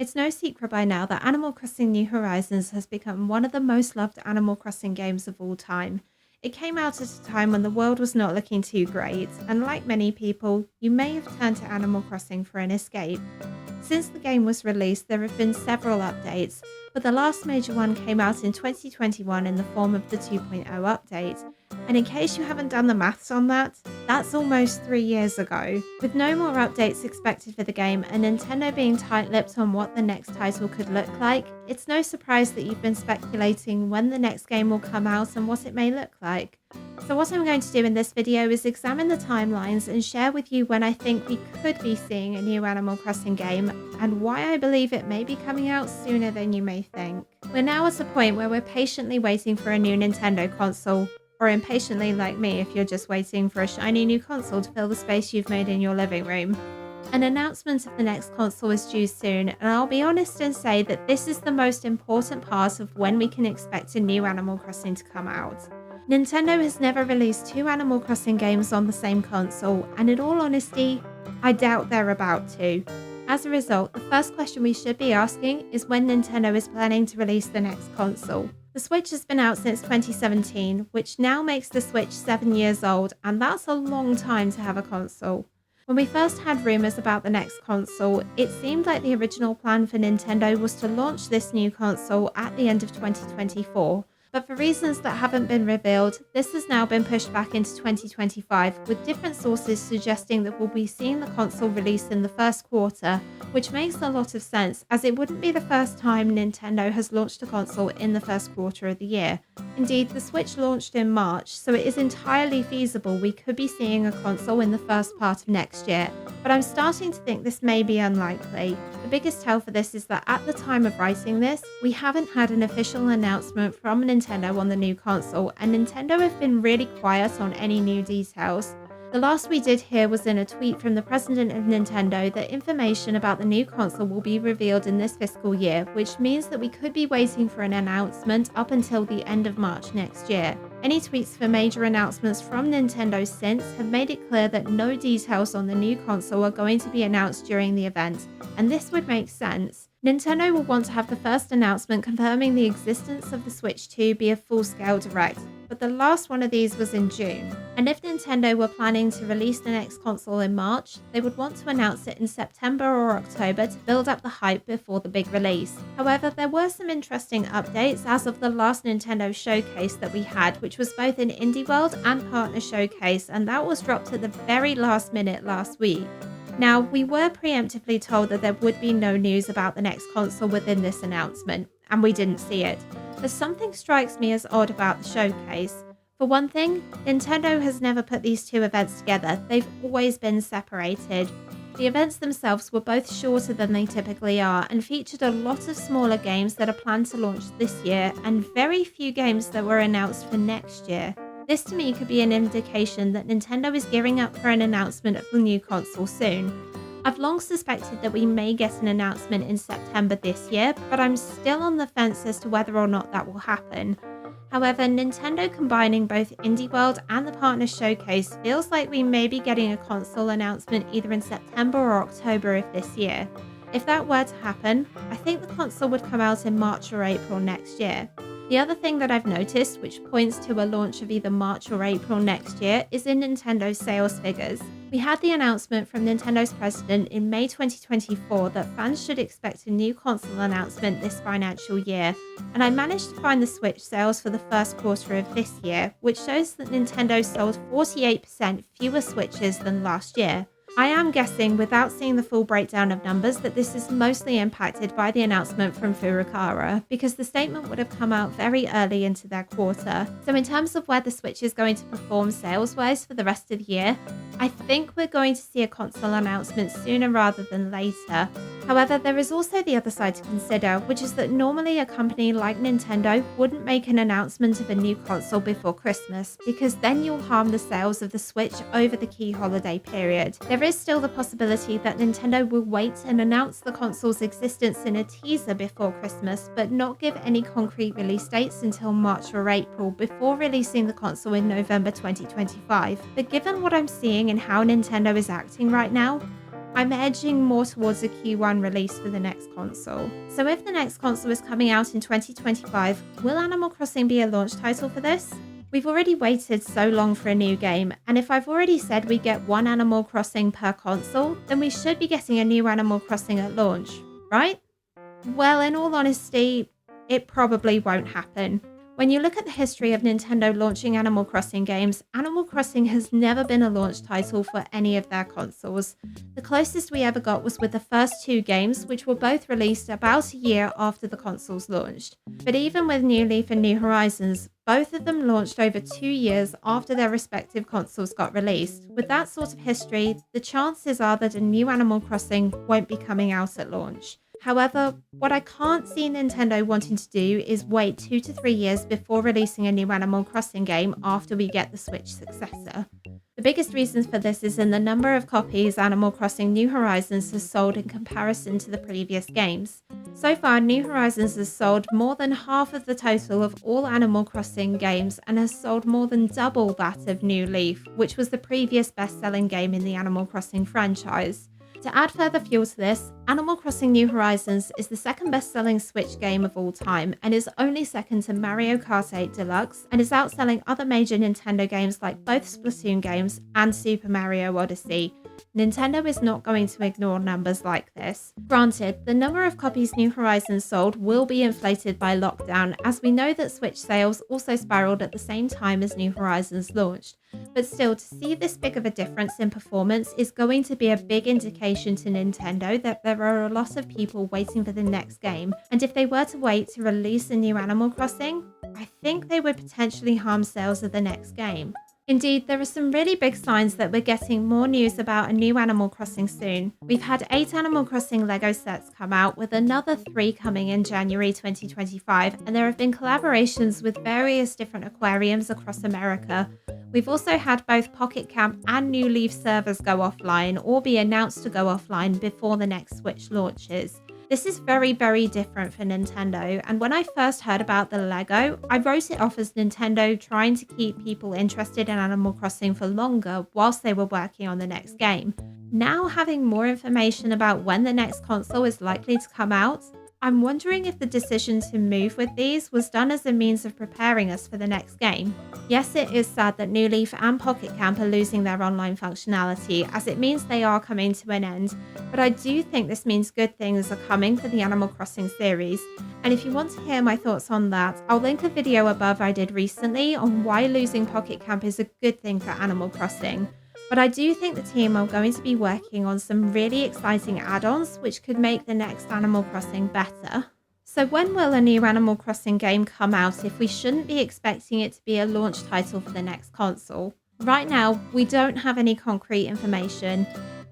It's no secret by now that Animal Crossing New Horizons has become one of the most loved Animal Crossing games of all time. It came out at a time when the world was not looking too great, and like many people, you may have turned to Animal Crossing for an escape. Since the game was released, there have been several updates, but the last major one came out in 2021 in the form of the 2.0 update. And in case you haven't done the maths on that, that's almost 3 years ago. With no more updates expected for the game and Nintendo being tight-lipped on what the next title could look like, it's no surprise that you've been speculating when the next game will come out and what it may look like. So what I'm going to do in this video is examine the timelines and share with you when I think we could be seeing a new Animal Crossing game and why I believe it may be coming out sooner than you may think. We're now at a point where we're patiently waiting for a new Nintendo console, or impatiently like me if you're just waiting for a shiny new console to fill the space you've made in your living room. An announcement of the next console is due soon, and I'll be honest and say that this is the most important part of when we can expect a new Animal Crossing to come out. Nintendo has never released two Animal Crossing games on the same console, and in all honesty, I doubt they're about to. As a result, the first question we should be asking is when Nintendo is planning to release the next console. The Switch has been out since 2017, which now makes the Switch 7 years old, and that's a long time to have a console. When we first had rumours about the next console, it seemed like the original plan for Nintendo was to launch this new console at the end of 2024. But for reasons that haven't been revealed, this has now been pushed back into 2025, with different sources suggesting that we'll be seeing the console released in the first quarter, which makes a lot of sense as it wouldn't be the first time Nintendo has launched a console in the first quarter of the year. Indeed, the Switch launched in March, so it is entirely feasible we could be seeing a console in the first part of next year, but I'm starting to think this may be unlikely. The biggest tell for this is that at the time of writing this, we haven't had an official announcement from Nintendo on the new console, and Nintendo have been really quiet on any new details. The last we did hear was in a tweet from the president of Nintendo that information about the new console will be revealed in this fiscal year, which means that we could be waiting for an announcement up until the end of March next year. Any tweets for major announcements from Nintendo since have made it clear that no details on the new console are going to be announced during the event, and this would make sense. Nintendo will want to have the first announcement confirming the existence of the Switch 2 be a full-scale direct, but the last one of these was in June. And if Nintendo were planning to release the next console in March, they would want to announce it in September or October to build up the hype before the big release. However, there were some interesting updates as of the last Nintendo showcase that we had, which was both an Indie World and Partner Showcase, and that was dropped at the very last minute last week. Now, we were preemptively told that there would be no news about the next console within this announcement, and we didn't see it. But something strikes me as odd about the showcase. For one thing, Nintendo has never put these two events together, they've always been separated. The events themselves were both shorter than they typically are and featured a lot of smaller games that are planned to launch this year and very few games that were announced for next year. This to me could be an indication that Nintendo is gearing up for an announcement of the new console soon. I've long suspected that we may get an announcement in September this year, but I'm still on the fence as to whether or not that will happen. However, Nintendo combining both Indie World and the Partner Showcase feels like we may be getting a console announcement either in September or October of this year. If that were to happen, I think the console would come out in March or April next year. The other thing that I've noticed, which points to a launch of either March or April next year, is in Nintendo's sales figures. We had the announcement from Nintendo's president in May 2024 that fans should expect a new console announcement this financial year, and I managed to find the Switch sales for the first quarter of this year, which shows that Nintendo sold 48% fewer Switches than last year. I am guessing, without seeing the full breakdown of numbers, that this is mostly impacted by the announcement from Furukawa, because the statement would have come out very early into their quarter. So in terms of where the Switch is going to perform sales-wise for the rest of the year, I think we're going to see a console announcement sooner rather than later. However, there is also the other side to consider, which is that normally a company like Nintendo wouldn't make an announcement of a new console before Christmas, because then you'll harm the sales of the Switch over the key holiday period. There is still the possibility that Nintendo will wait and announce the console's existence in a teaser before Christmas, but not give any concrete release dates until March or April before releasing the console in November 2025. But given what I'm seeing and how Nintendo is acting right now, I'm edging more towards a Q1 release for the next console. So if the next console is coming out in 2025, will Animal Crossing be a launch title for this? We've already waited so long for a new game, and if I've already said we get one Animal Crossing per console, then we should be getting a new Animal Crossing at launch, right? Well, in all honesty, it probably won't happen. When you look at the history of Nintendo launching Animal Crossing games, Animal Crossing has never been a launch title for any of their consoles. The closest we ever got was with the first two games, which were both released about a year after the consoles launched. But even with New Leaf and New Horizons, both of them launched over 2 years after their respective consoles got released. With that sort of history, the chances are that a new Animal Crossing won't be coming out at launch. However, what I can't see Nintendo wanting to do is wait 2 to 3 years before releasing a new Animal Crossing game after we get the Switch successor. The biggest reasons for this is in the number of copies Animal Crossing New Horizons has sold in comparison to the previous games. So far, New Horizons has sold more than half of the total of all Animal Crossing games and has sold more than double that of New Leaf, which was the previous best-selling game in the Animal Crossing franchise. To add further fuel to this, Animal Crossing New Horizons is the second best-selling Switch game of all time and is only second to Mario Kart 8 Deluxe and is outselling other major Nintendo games like both Splatoon games and Super Mario Odyssey. Nintendo is not going to ignore numbers like this. Granted, the number of copies New Horizons sold will be inflated by lockdown, as we know that Switch sales also spiraled at the same time as New Horizons launched. But still, to see this big of a difference in performance is going to be a big indication to Nintendo that there are a lot of people waiting for the next game, and if they were to wait to release a new Animal Crossing, I think they would potentially harm sales of the next game. Indeed, there are some really big signs that we're getting more news about a new Animal Crossing soon. We've had 8 Animal Crossing Lego sets come out, with another 3 coming in January 2025, and there have been collaborations with various different aquariums across America. We've also had both Pocket Camp and New Leaf servers go offline or be announced to go offline before the next Switch launches. This is very, very different for Nintendo, and when I first heard about the Lego, I wrote it off as Nintendo trying to keep people interested in Animal Crossing for longer whilst they were working on the next game. Now having more information about when the next console is likely to come out, I'm wondering if the decision to move with these was done as a means of preparing us for the next game. Yes, it is sad that New Leaf and Pocket Camp are losing their online functionality, as it means they are coming to an end, but I do think this means good things are coming for the Animal Crossing series. And if you want to hear my thoughts on that, I'll link a video above I did recently on why losing Pocket Camp is a good thing for Animal Crossing. But I do think the team are going to be working on some really exciting add-ons which could make the next Animal Crossing better. So when will a new Animal Crossing game come out if we shouldn't be expecting it to be a launch title for the next console? Right now, we don't have any concrete information.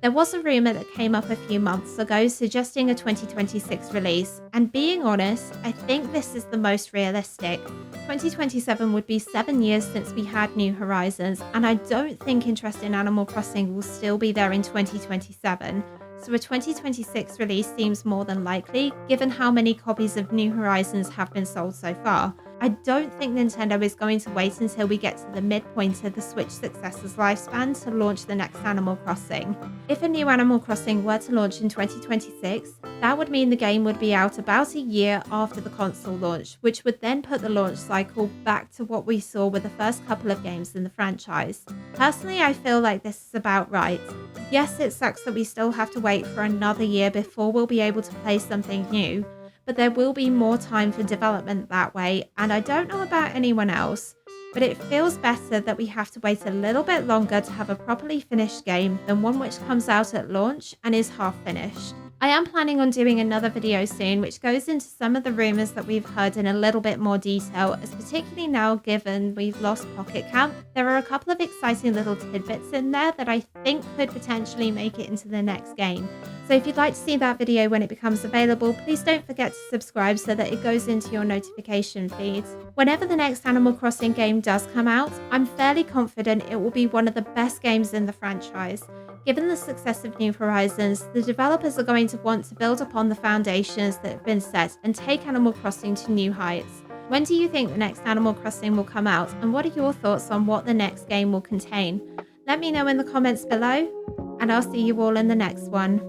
There was a rumour that came up a few months ago suggesting a 2026 release, and being honest, I think this is the most realistic. 2027 would be 7 years since we had New Horizons, and I don't think interest in Animal Crossing will still be there in 2027, so a 2026 release seems more than likely given how many copies of New Horizons have been sold so far. I don't think Nintendo is going to wait until we get to the midpoint of the Switch successor's lifespan to launch the next Animal Crossing. If a new Animal Crossing were to launch in 2026, that would mean the game would be out about a year after the console launch, which would then put the launch cycle back to what we saw with the first couple of games in the franchise. Personally, I feel like this is about right. Yes, it sucks that we still have to wait for another year before we'll be able to play something new, but there will be more time for development that way, and I don't know about anyone else, but it feels better that we have to wait a little bit longer to have a properly finished game than one which comes out at launch and is half finished. I am planning on doing another video soon which goes into some of the rumours that we've heard in a little bit more detail, as particularly now given we've lost Pocket Camp, there are a couple of exciting little tidbits in there that I think could potentially make it into the next game. So if you'd like to see that video when it becomes available, please don't forget to subscribe so that it goes into your notification feed. Whenever the next Animal Crossing game does come out, I'm fairly confident it will be one of the best games in the franchise. Given the success of New Horizons, the developers are going to want to build upon the foundations that have been set and take Animal Crossing to new heights. When do you think the next Animal Crossing will come out, and what are your thoughts on what the next game will contain? Let me know in the comments below. and I'll see you all in the next one.